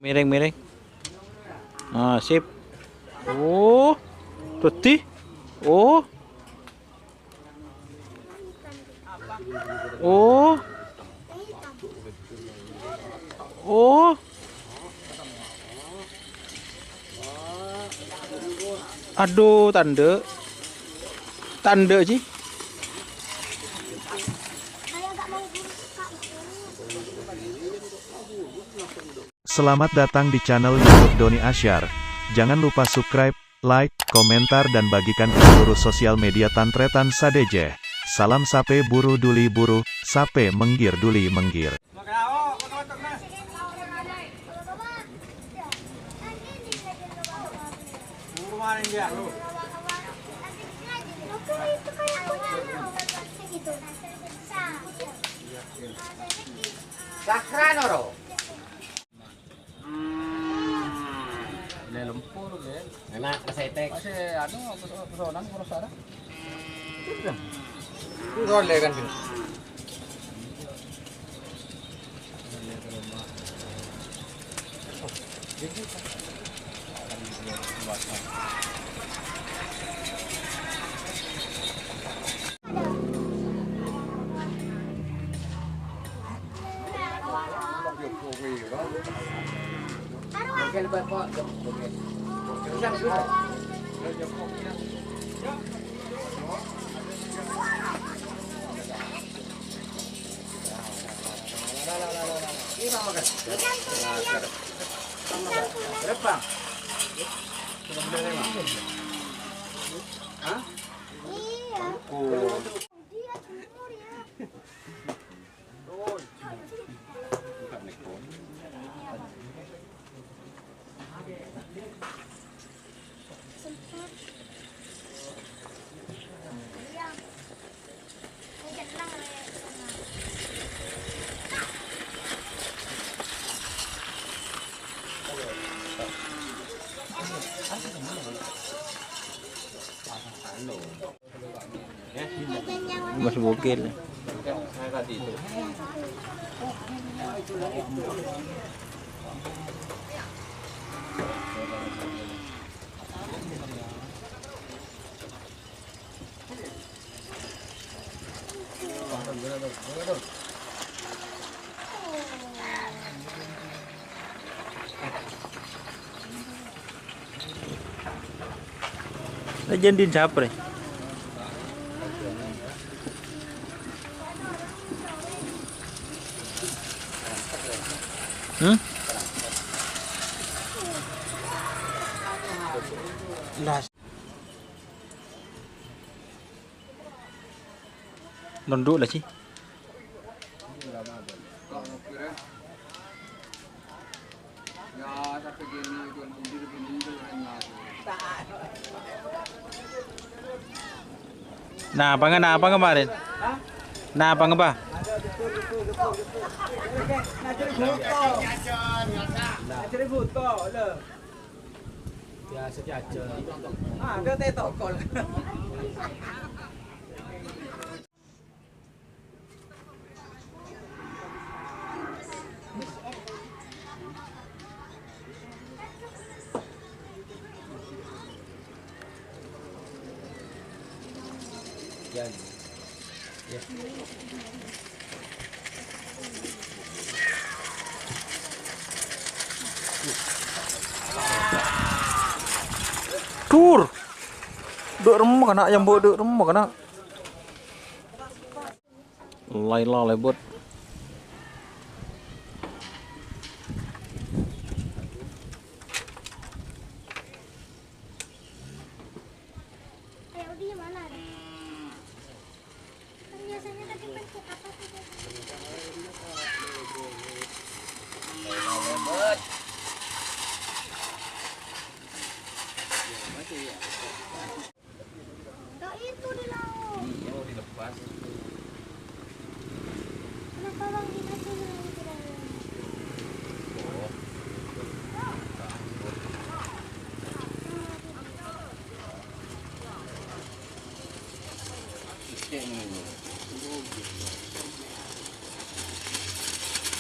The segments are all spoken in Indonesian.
Miring-miring. Nah, sip. Oh, tuti. Oh. Oh. Oh. Aduh, tanda. Tanda sih. Selamat datang di channel YouTube Doni Asyar. Jangan lupa subscribe, like, komentar dan bagikan ke seluruh sosial media Tantretan Sadeje. Salam sape buru duli buru, sape menggir duli menggir. Sakranoro. Lempur kan. Enak kesetek. Masih pesonan kurang sarah. Role kan gitu. Oke, lebat kok. Oke. Bisa, bisa. Ini mau makan? Berapa? Hah? Iya. Masih bokil. Legend din siapa? Las. Nunduk lah sih. Nah, apa kemarin? Nah, apa ngapa? Biasa jajan. Ada teh tokol. Tur. Duk remuk anak yang bawa duk remuk anak. Laila lebot. Di mana? Kan biasanya tadi bentuk apa sih? Enggak itu di laut. Iya, dilepas. Kenapa bang dikasih yang tidak?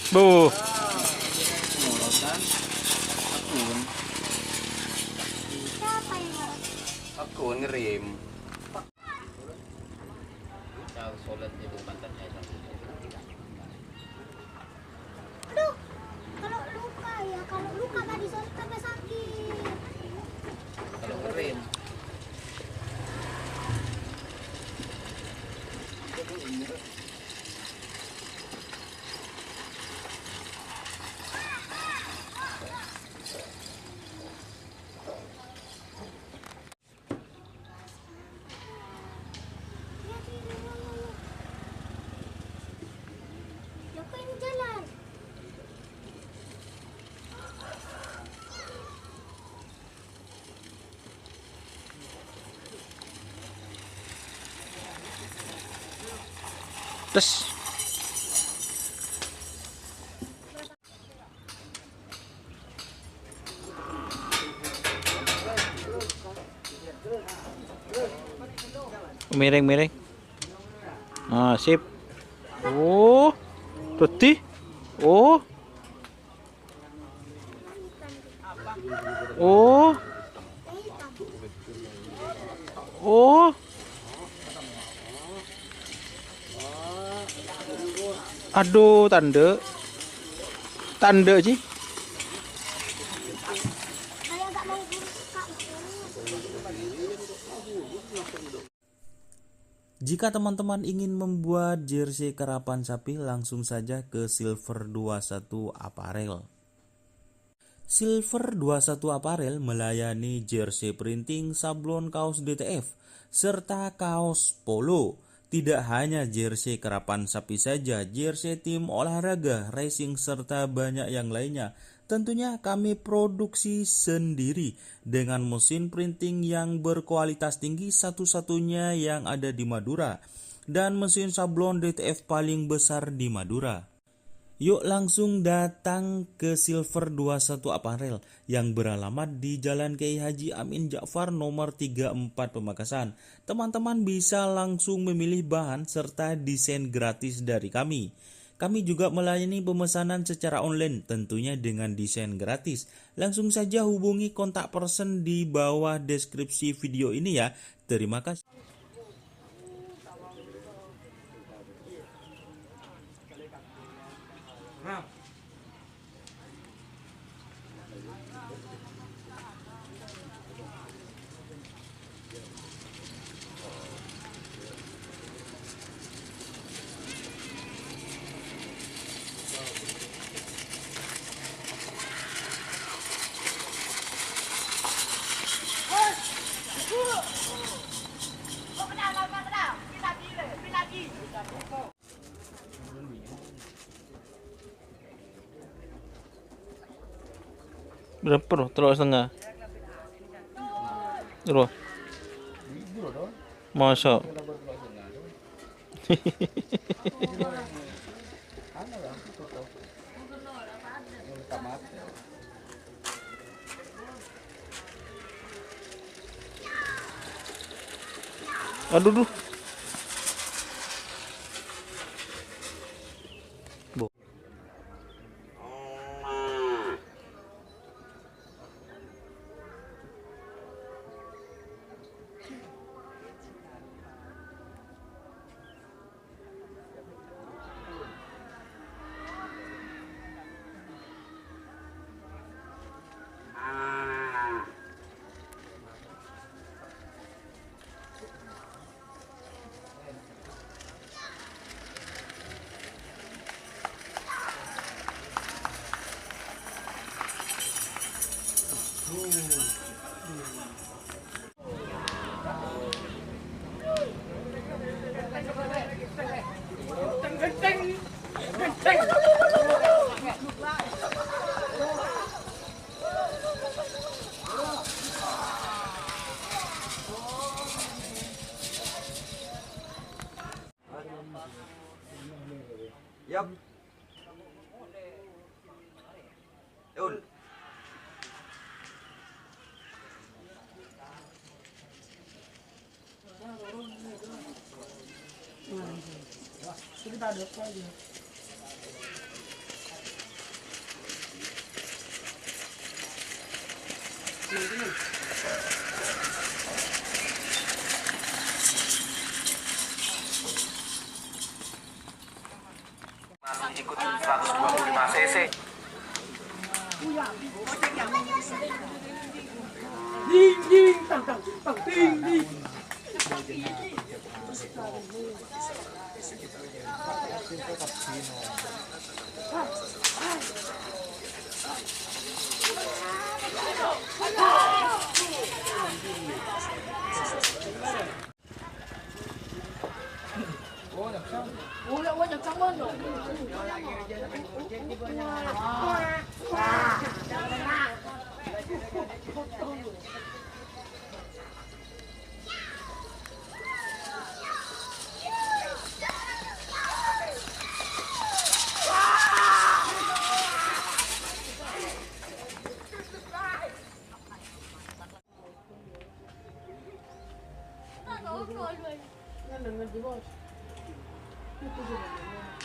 Bu. ikut ngerem. Tahu solat itu pantatnya satu. Aduh, kalau luka ya, kalau luka nggak disolid tambah sakit. Kalau ngerem. Ya kok ini jalan? Terus miring-miring. Ah, sip. Oh, putih. Oh. Oh. Oh. Aduh, tanda. Tanda sih. Kayak nggak mau buka. Jika teman-teman ingin membuat jersey karapan sapi, langsung saja ke Silver 21 Apparel. Silver 21 Apparel melayani jersey printing, sablon kaos DTF, serta kaos polo. Tidak hanya jersey karapan sapi saja, jersey tim olahraga, racing, serta banyak yang lainnya. Tentunya kami produksi sendiri dengan mesin printing yang berkualitas tinggi, satu-satunya yang ada di Madura, dan mesin sablon DTF paling besar di Madura. Yuk langsung datang ke Silver 21 Apparel yang beralamat di Jalan Kiai Haji Amin Ja'far nomor 34 Pamekasan. Teman-teman bisa langsung memilih bahan serta desain gratis dari kami. Kami juga melayani pemesanan secara online tentunya dengan desain gratis. Langsung saja hubungi kontak person di bawah deskripsi video ini ya. Terima kasih. Berapa loh? 3,5. Terus. Masa. Aduh duh. Yap. Yul. Kita ada apa aja? masih ikut 125 cc. Ding ding tang tang tang ding ding. Nggak denger di bos. Itu juga.